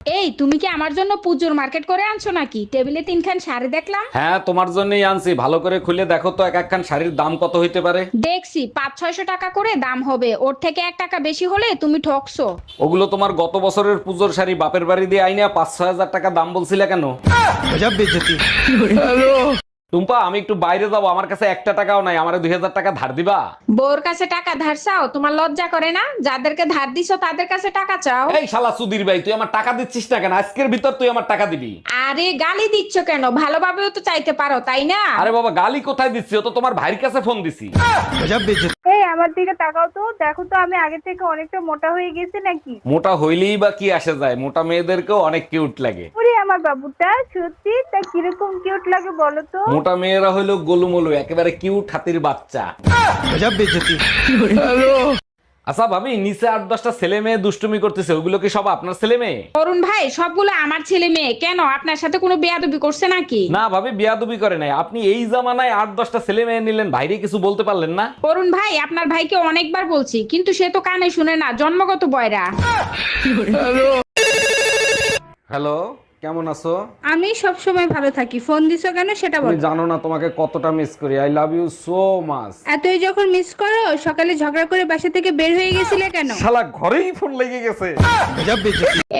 এই তুমি কি আমার জন্য পুজোর মার্কেট করে আনছো নাকি? টেবিলে তিনখান শাড়ি দেখলাম। হ্যাঁ, তোমার জন্যই আনছি। ভালো করে খুলে দেখো তো এক একখান শাড়ির দাম কত হইতে পারে। দেখছি 500-600 টাকা করে দাম হবে, ওর থেকে 1 টাকা বেশি হলে তুমি ঠকছো। ওগুলো তোমার গত বছরের পুজোর শাড়ি, বাপের বাড়ি দিয়ে আইনা 5-6 হাজার টাকা দাম বলছিলে কেন? টুম্পা, আমি একটু বাইরে যাবো, আমার কাছে 1 টাকাও নাই, আমার 2000 টাকা ধার দিবা? বউর কাছে টাকা ধার চাও? তোমার লজ্জা করে না? যাদেরকে ধার দিছো তাদের কাছে টাকা চাও। এই শালা সুধীর ভাই, তুই আমার টাকা দিচ্ছিস না কেন? আজকের ভিতর তুই আমার টাকা দিবি। আরে গালি দিচ্ছ কেন? ভালোভাবেও তো চাইতে পারো, তাই না? আরে বাবা, গালি কোথায় দিচ্ছি? ও তো তোমার ভাইয়ের কাছে ফোন দিছি। এই আমার দিকে তাকাও তো, দেখো তো আমি আগে থেকে অনেকটা মোটা হয়ে গেছি নাকি। মোটা হইলেই বা কি আসে যায়? মোটা মেয়েদেরকেও অনেক কিউট লাগে। ওরে আমার বাবুটা সত্যি তা কিরকম কিউট লাগে বলো তো। মোটা মেয়েরা হইলো গোলুমলু, একেবারে কিউট হাতির বাচ্চা। আচ্ছা ভাবি, নিচে 8-10টা ছেলে মেয়ে দুষ্টুমি করতেছে, ওগুলো কি সব আপনার ছেলে মেয়ে? অরুণ ভাই, সবগুলো আমার ছেলে মেয়ে। কেন, আপনার সাথে কোনো বেয়াদবি করছে নাকি? না ভাবি, বিয়াদবি করে নাই। আপনি এই জামানায় 8-10টা ছেলে মেয়ে নিলেন, ভাইরে কিছু বলতে পারলেন না? অরুণ ভাই, আপনার ভাইকে অনেকবার বলছি, কিন্তু সে তো কানে শুনে না, জন্মগত বয়রা। হ্যালো, কেমন আছো? আমি সব সময় ভালো থাকি, ফোন দিছো কেন সেটা তুমি বলো। জানো না তোমাকে কতটা মিস করি। I love you so much. এতই যখন মিস করো, সকালে ঝগড়া করে বাসা থেকে বের হয়ে গেছিলে কেন? শালা ঘরেই ফোন লেগে গেছে।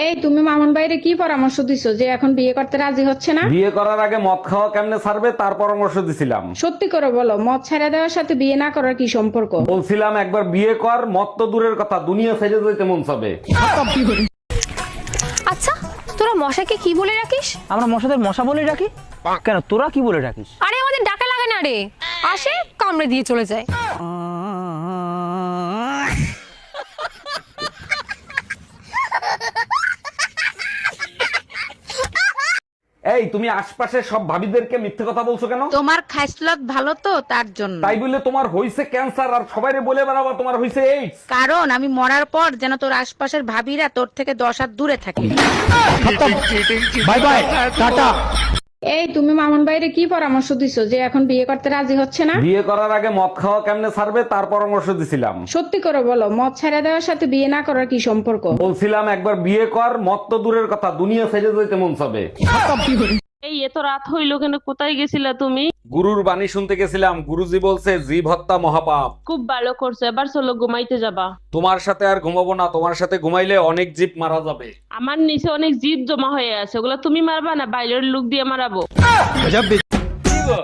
এই তুমি মামুন ভাইরে কি পরামর্শ দিছো যে এখন বিয়ে করতে রাজি হচ্ছে না? বিয়ে করার আগে মদ খাওয়া কেমনে ছাড়বে তার পরামর্শ দিছিলাম। সত্যি করে বলো, মদ ছেড়ে দেওয়ার সাথে বিয়ে না করার কি সম্পর্ক? বলছিলাম একবার বিয়ে কর, মদ তো দূরের কথা, দুনিয়া ছেড়ে যেতে মন চাবে। আচ্ছা, তোরা মশাকে কি বলে রাখিস? আমরা মশাদের মশা বলে ডাকি। কেন, তোরা কি বলে ডাকিস? আরে আমাদের ডাকা লাগে না রে, আসে কামড়ে দিয়ে চলে যায়। এই তুমি আশপাশের সব ভাবিদেরকে মিথ্যে কথা বলছো কেন? তোমার খাইসলত ভালো তো, তার জন্য। তাই বলে তোমার হইছে ক্যান্সার আর সবাইরে বলে বেড়াবা তোমার হইছে এইডস? কারণ আমি মরার পর যেন তোর আশপাশের ভাবিরা তোর থেকে 10 হাত দূরে থাকে। Bye bye, tata. এই তুমি মামুন ভাইরে কি পরামর্শ দিছো যে এখন বিয়ে করতে রাজি হচ্ছে না? বিয়ে করার আগে মদ খাওয়া কেমনে ছাড়বে তার পরামর্শ দিছিলাম। সত্যি করে বলো, মদ ছেড়ে দেওয়ার সাথে বিয়ে না করার কি সম্পর্ক? বলছিলাম একবার বিয়ে কর, মদ তো দূরের কথা, দুনিয়া ছেড়ে যেতে মন চাবে। এই এত রাত হইলো কেন? কোথায় গেছিলা তুমি? গুরুর বাণী শুনতে গেছিলাম। গুরুজি বলছে জীব হত্যা মহাপাপ। খুব ভালো করছো, এবার চলো ঘুমাইতে যাবা। তোমার সাথে আর ঘুমাবো না, তোমার সাথে ঘুমাইলে অনেক জীব মারা যাবে। আমার নিচে অনেক জিদ জমা হয়ে আছে, ওগুলো তুমি মারবা না বাইরের লোক দিয়ে মারাবো।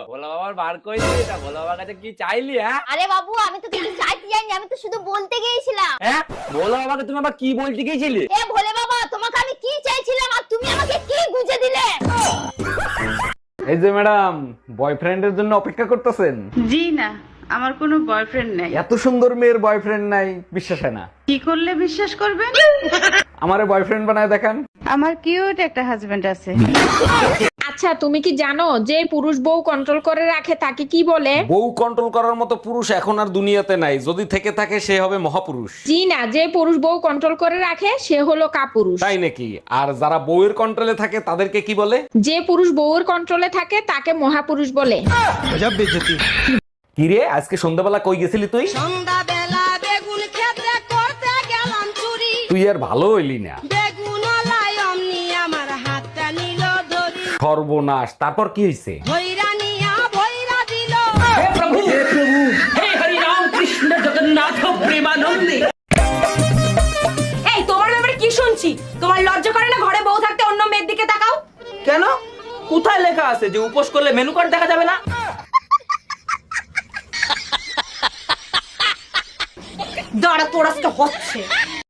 ভোলা বাবার বার করে দিয়ে এটা ভোলা বাবার কাছে কি চাইলি? হ্যাঁ আরে বাবু, আমি তো কিছু চাইতে যাইনি, আমি তো শুধু বলতে গিয়েছিলাম। হ্যাঁ, ভোলা বাবাকে তুমি আবার কি বলতে গিয়েছিলে? এ ভোলে বাবা, তোমাকে আমি কি চাইছিলাম আর তুমি আমাকে কি গুজে দিলে? এই যে ম্যাডাম, বয়ফ্রেন্ডের জন্য অপেক্ষা করতেছেন? জি না, আমার কোনো বয়ফ্রেন্ড নাই। এত সুন্দর মেয়ের বয়ফ্রেন্ড নাই, বিশ্বাস হয় না। কি করলে বিশ্বাস করবেন? আমারে বয়ফ্রেন্ড বানায় দেখান। আমার কিউট একটা হাজবেন্ড আছে। আচ্ছা, তুমি কি জানো যে পুরুষ বউ কন্ট্রোল করে রাখে তাকে কি বলে? বউ কন্ট্রোল করার মতো পুরুষ এখন আর দুনিয়াতে নাই, যদি থেকে থাকে সে হবে মহাপুরুষ। জি না, যে পুরুষ বউ কন্ট্রোল করে রাখে সে হলো কাপুরুষ। তাই নাকি? আর যারা বউয়ের কন্ট্রোলে থাকে তাদেরকে কি বলে? যে পুরুষ বউয়ের কন্ট্রোলে থাকে তাকে মহাপুরুষ বলে। কিরে, আজকে সন্ধ্যাবেলা কই গেছিলি তুই? সন্ধ্যাবেলা বেগুন ক্ষেত্রে করতে গেলাম চুরি, তুই আর ভালো হইলি না। বেগুন অমনি আমার হাতটা নিল ধরি, সর্বনাশ, তারপর কি হইছে? ভৈরা নিয়া ভৈরা দিল। এই তোমার ব্যাপারে কি শুনছি? তোমার লজ্জা করে না ঘরে বউ থাকতে অন্য মেয়ের দিকে তাকাও? কেন, কোথায় লেখা আছে যে উপোস করলে মেনু কার্ড দেখা যাবে না? দাঁড়া, তোর আজকে হচ্ছে।